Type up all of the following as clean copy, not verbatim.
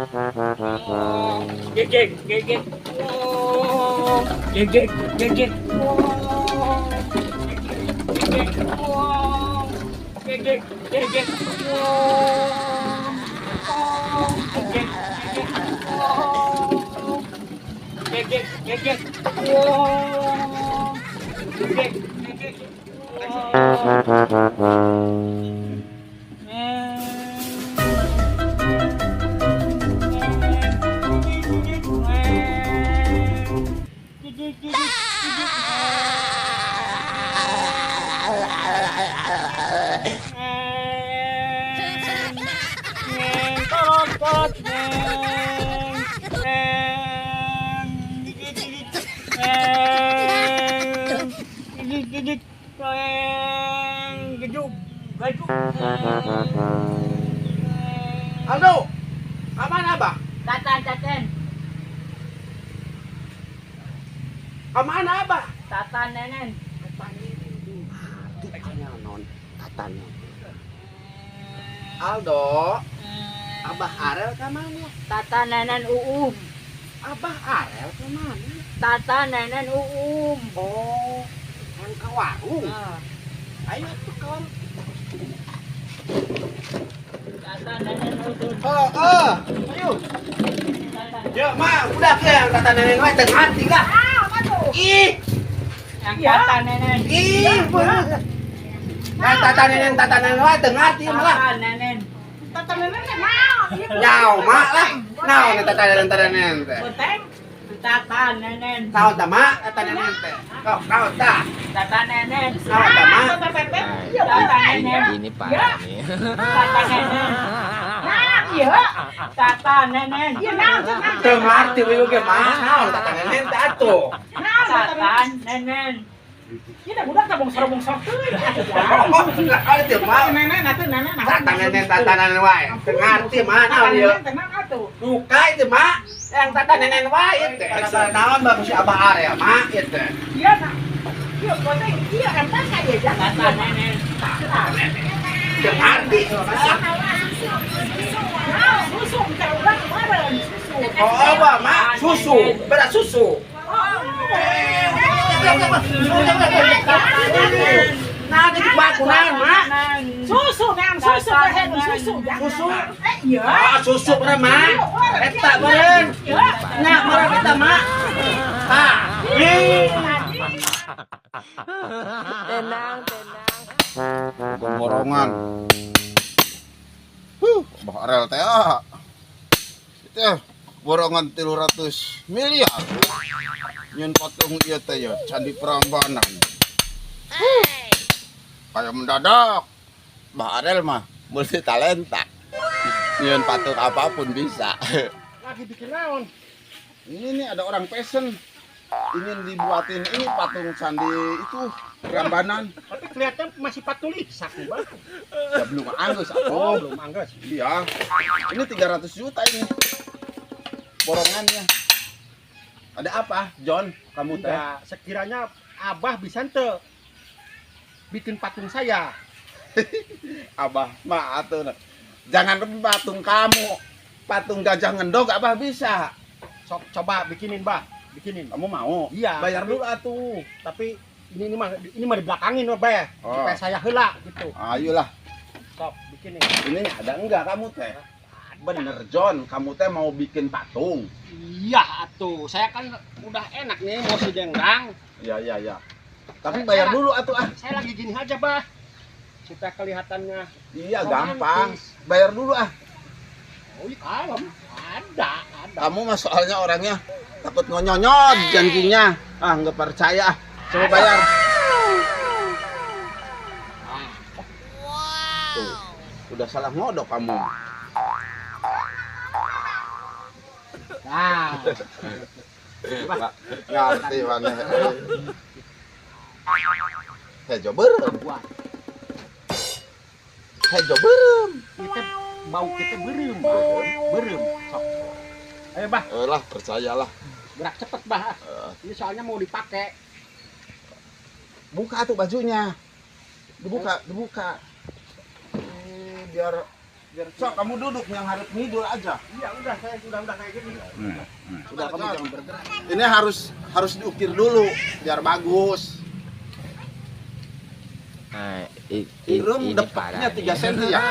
Gek. Wow. Gek. Wow. Gek. Wow. Gek. Wow. Gek. Wow. Gek. Wow. Gek. Aldo, aman abah? Tatan. Aman abah? Tatan nenen. Tatanya. Aldo, abah Arel ke mana? Tatan nenen uum. Abah Arel ke mana? Tatan nenen uum. Oh, yang ke warung. Ayo tuh kawan. Tatan nenen uum. Ayo. Ya, Ma, udah ke yang kata nenek gue tengah tinggal. Apa tuh? Ih, Yang tatan nenen. bener. Yang tata nenek gue tengah tinggal lah. Tatan nenen. Tata nenek mau. Nyau, mak lah. Nah, ini tata nenek teh. Beteng. Tatan nenen. Kau tak mak, tata nenek teh. Kau tak. Tatan nenen. Kau tak mak. Tatan nenen. Ini parah nih. Tatan nenen. Nah, iya. Tatan nenen. Iya, nah. Tengah tinggal ke mana? Tata nenek teh atuh. Nah, Tatan nenen. ini udah tabung sarung teuy. Oh, enggak ada teh mak. Nenek nanti nenek. Tata nenek wae. Tengah ti mana dia? Tenang atuh. Duka itu mak. Yang tata nenek wae teh. Naon bagus si Abah Arel mak ieu teh. Iya, nah. Iya, kote iya entah kayak jangan. Tatan nenen. Tengah ti. Nah, susu kalau udah kemarin susu. Oh, apa mak? Susu. Beras susu. Nah, di baku naon mak? Susu, nang susu, bahan susu. Susu. Iya. Ah, susu bener mak. Eta beureun. Nya meureun eta mak. Tah. Tenang. Borongan. Bah Arel teh itu borongan 300 miliar. Nyen patung ieu teh ya Candi Prambanan. Kayak mendadak. Bah Arel mah multi talenta. Nyen patung apapun bisa. Lagi bikin naon? Ini nih ada orang pesen ingin dibuatin ini patung Candi itu Prambanan. Tapi kelihatan masih patulik saku bang. Ya belum anggus Oh, atuh. belum anggas. Iya. Ini 300 juta ini. Borongannya. Ada apa, John? Kamu teh? Enggak, sekiranya Abah bisa ente bikin patung saya. Abah, mah atuh. Jangan patung kamu. Patung gajah ngendog Abah bisa. Sok coba bikinin, Bah. Bikinin. Kamu mau? Iya. Bayar tapi- dulu atuh. Tapi ini mah dibelakangin, Bah. Oh. Supaya saya heula gitu. Ayolah. Sok bikinin. Ini ada enggak kamu teh? Bener, John. Kamu teh mau bikin patung? Iya atuh, saya kan udah enak nih mau si dendang. Iya. Tapi bayar dulu atuh ah. Saya lagi gini aja, Bah. Supaya kelihatannya. Iya, romantis. gampang. Bayar dulu ah. Oh, iya kalem. Ada. Kamu mah soalnya orangnya takut ngonyonyot janjinya. Ah, nggak percaya. Ah. Coba bayar. Tuh, udah salah ngodok kamu. Nah, Nggak ngerti mana. Hejo berem. Hejo berem. kita bau kita berem. Sok. Ayo, Bah, Lah, percayalah. gerak cepet, Bah. Ini soalnya mau dipakai. Buka tuh bajunya. Dibuka. Biar Sok kamu duduk yang harus ngidul aja. Iya, udah saya udah kayak gini. Udah kamu jangan bergerak. Ini harus diukir dulu biar bagus. Nah, Irung dapatnya 3 cm ya.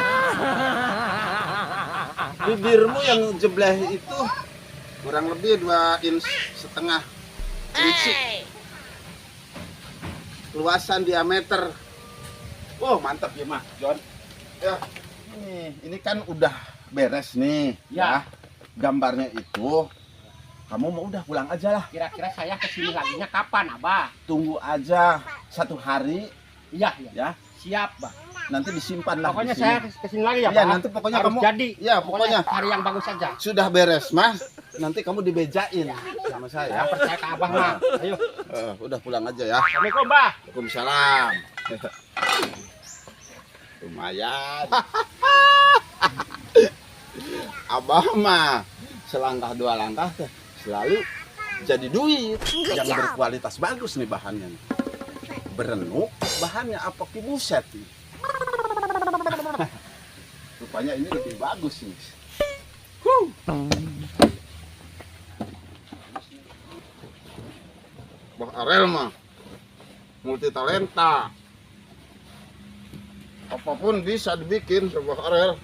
Bibirmu yang jebleh itu kurang lebih 2,5 inch. Luasan diameter. Oh, mantap ya, Mas John. Ya. Ini kan udah beres nih, ya. Gambarnya itu kamu mau udah pulang aja lah. Kira-kira saya kesini laginya kapan, Abah? Tunggu aja 1 hari. Iya, ya. Siap, Bah. Nanti disimpan lah. Pokoknya di sini. saya kesini lagi ya, Iya, Pak. nanti pokoknya harus kamu jadi. Ya, pokoknya hari yang bagus saja. sudah beres, Mas. Nanti kamu dibejain sama saya. Percaya ke Abah, Mah. Ayo. Udah pulang aja ya. Assalamualaikum, Bah. Waalaikumsalam. Lumayan. Abah mah selangkah 2 langkah selalu jadi duit yang berkualitas bagus nih bahannya. Berenuk bahannya apa buset nih. Rupanya ini lebih bagus nih. Bang Arel mah multi talenta. Apapun bisa dibikin Bang Arel.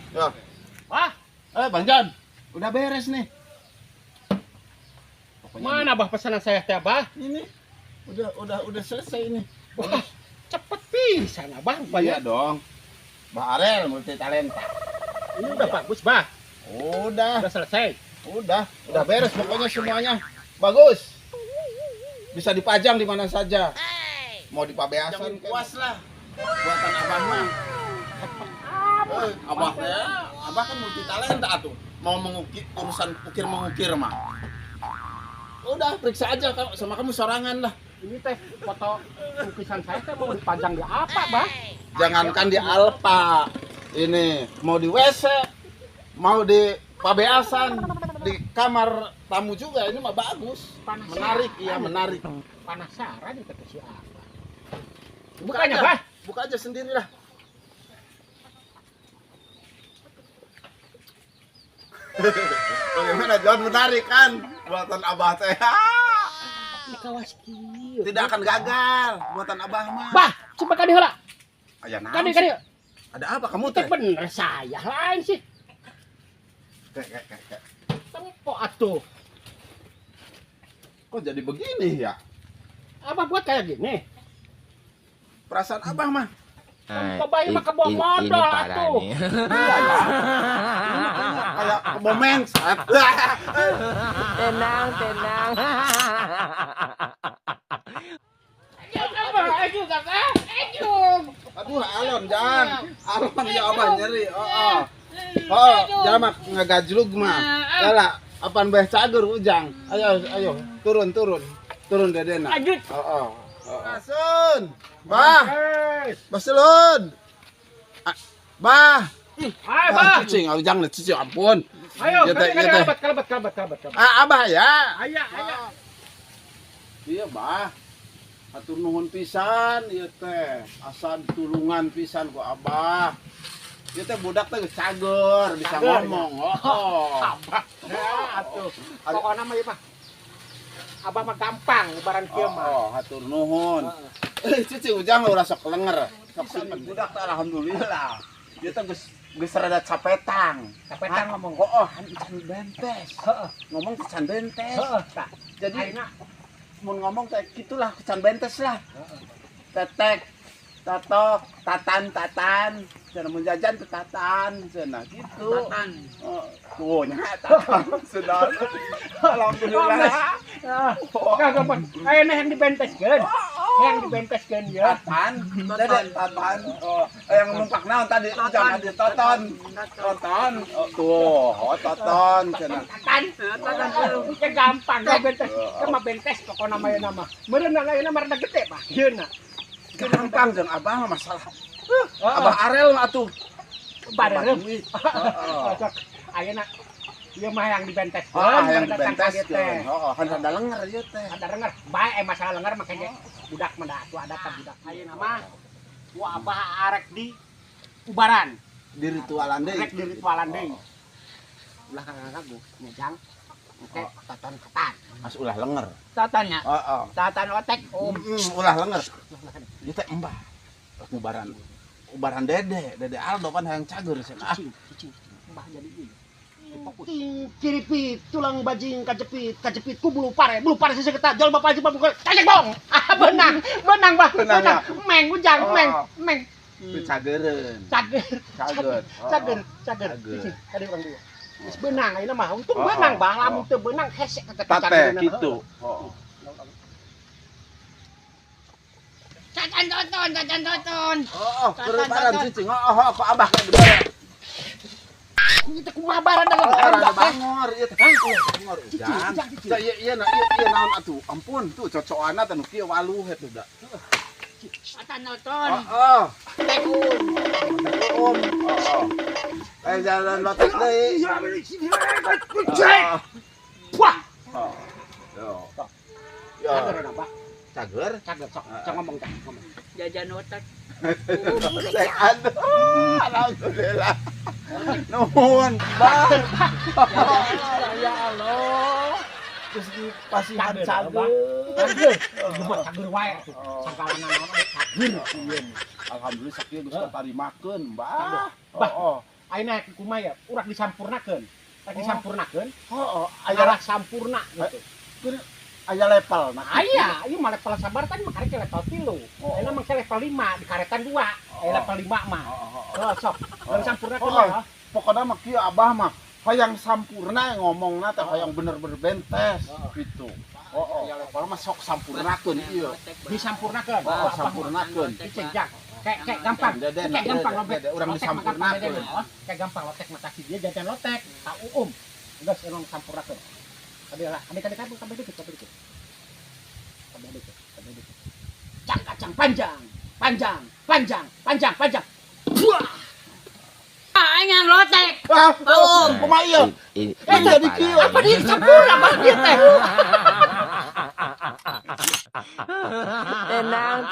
Ya. Wah, Bang Jan, udah beres nih. Pokoknya mana Bah pesanan saya teh, Bah? ini udah selesai ini. Wah, cepet pisan, Abah. Iya dong. Bang Arel multi talenta. Ini udah bagus, Bah. Udah selesai. udah beres pokoknya semuanya. Bagus. Bisa dipajang di mana saja. Mau di pabeasan puas lah. Buatan Abah mah. Abah kan multi talenta tuh. Mau mengukir urusan mengukir mah. Udah periksa aja sama kamu sorangan lah. Ini teh foto lukisan saya teh mau dipajang di apa, Bah? Jangankan di Alfa. Ini mau di WC, mau di pabeasan, di kamar tamu juga ini mah bagus. Menarik, iya menarik. Penasaran itu ke siapa? Bukanya, Bah. Buka aja sendiri lah. Bagaimana John, menarik kan buatan Abah teh? Kawas kieu. Tidak akan gagal buatan Abah mah. Bah, coba kadi heula. Aya naon Kadi sih? kadi. Ada apa kamu Itu teh? bener saya lain sih. Kayak. Tempo atuh. Kok jadi begini ya? Abah buat kayak gini. Perasaan Abah mah. Nah, Bayi mah kebom ini modal parah atuh. nih. Iya ya. Kayak kebomen. Tenang. Ayo kakak. Aduh, alon Jan. Alon ya Abah nyeri. Oh, jamak ngagajlug mah. Yalah, apaan beh cager ujang. Ayo, turun. Turun dedena. Lanjut. Sun. Bah. Baselun. Bah. Ayo, Bah. Cicing, ujang le cicing ampun. Ayo, Ya teh. kalabat. Abah ya. Ayo. Iya, Bah. Atur nuhun pisan ieu teh. Asa tulungan pisan ku Abah. Ieu teh budak teh geus cager, bisa Cager, ngomong. Abah. Atuh. Pokona mah ieu mah. Abah mah gampang lebaran kieu mah. Hatur nuhun. Cicing ujang ulah sok lenger. Sok simpen budak teh alhamdulillah. Ieu teh geus rada capetang. Capetang ngomong. Can bentes. Ngomong teh can bentes. Jadi Ayeuna mun ngomong teh gitulah can bentes lah. Tetek, tatok, tatan, cenah mun jajan teh tatan, cenah gitu. Tatan. Tuh nya tatan sudah. Alhamdulillah. Kagak pun. Ayeuna yang dibenteskeun. Yang dibenteskeun ya. Tatan, dedek tatan. Yang numpak naon tadi ujang tadi toton. Toton. Toton cenah. Tatan dulu. Ya gampang ya bentes. Mah bentes pokona mah ieu nama. Meureun ayeuna mah rada gede Pak. Yeuna. Gampang jeung Abah mah masalah. Abah Arel mah atuh. Bareng. Ayeuna ieu mah yang dibenteskeun. Yang dibenteskeun. Kan ada lenger ieu teh. Ada lenger. Bae masalah lenger makanya budak mah da atuh adat budak. Ayeuna mah ku Abah arek di ubaran. di ritualan deui. Rek di ritualan deui. Ulah kagak nyejang. Oke, tatan ketat. Mas ulah lenger. Tatanya. Heeh. Tatan otek. Ulah lenger. Ieu teh embah. Ubaran Dede Aldo kan hayang cager cenah. Cicing. Mbah jadi ieu. Kiripit tulang bajing kajepit ku bulu pare sih kita jual bapak aja bapak cacek bong benang bah benang meng ujang meng Cagereun. cager tadi orang dua benang ayeuna mah untung benang bang lamun teu benang hesek kata Tate kitu. Heeh. Cacan toton. Oh, kerebaran cicing. Oh, kok abah kan bener. Kita kumaha baran dalam Ada bangor ieu teh. Bangor ujang. Ieu naon atuh? Ampun, tuh cocokanna teh nu kieu waluh eta da. Tatan toton. Heeh. Tekun. Jalan lotek deui. wah Ya, cager apa cager. sok ngomong. Jajan otak. Cek aduh, alhamdulillah. Nuhun, Bang. Ya Allah. Terus dipasihan cager. Buat cager wae atuh sangkalana naon cager Alhamdulillah sakieu geus katarimakeun, Mbah. Bah, ayeuna kumaha ya urang disampurnakeun. Rek disampurnakeun. Heeh, Aya sampurna gitu. aya level nah. Aya, ieu mah level sabar tadi mah karek level 3. Ayeuna mah level 5 di karetan 2. Aya level 5 mah. Heeh, sok. Urang sampurnakeun mah. Pokoknya mah kieu Abah mah hayang sampurna ngomongna teh hayang bener-bener bentes gitu. Ya level mah sok sampurnakeun ieu. Disampurnakeun. Oh, sampurnakeun. Dicejak. Kayak gampang. Kayak gampang lobet. Urang disampurnakeun. Kayak gampang lotek mata si dia jajan lotek. Tak Geus urang sampurnakeun. Adalah, adik-adik kabeh dikit. Cang panjang. Buah. Aing lotek. Kumaha ieu? Jadi kieu. Apa dia sampurna bah dia teh? Tenang.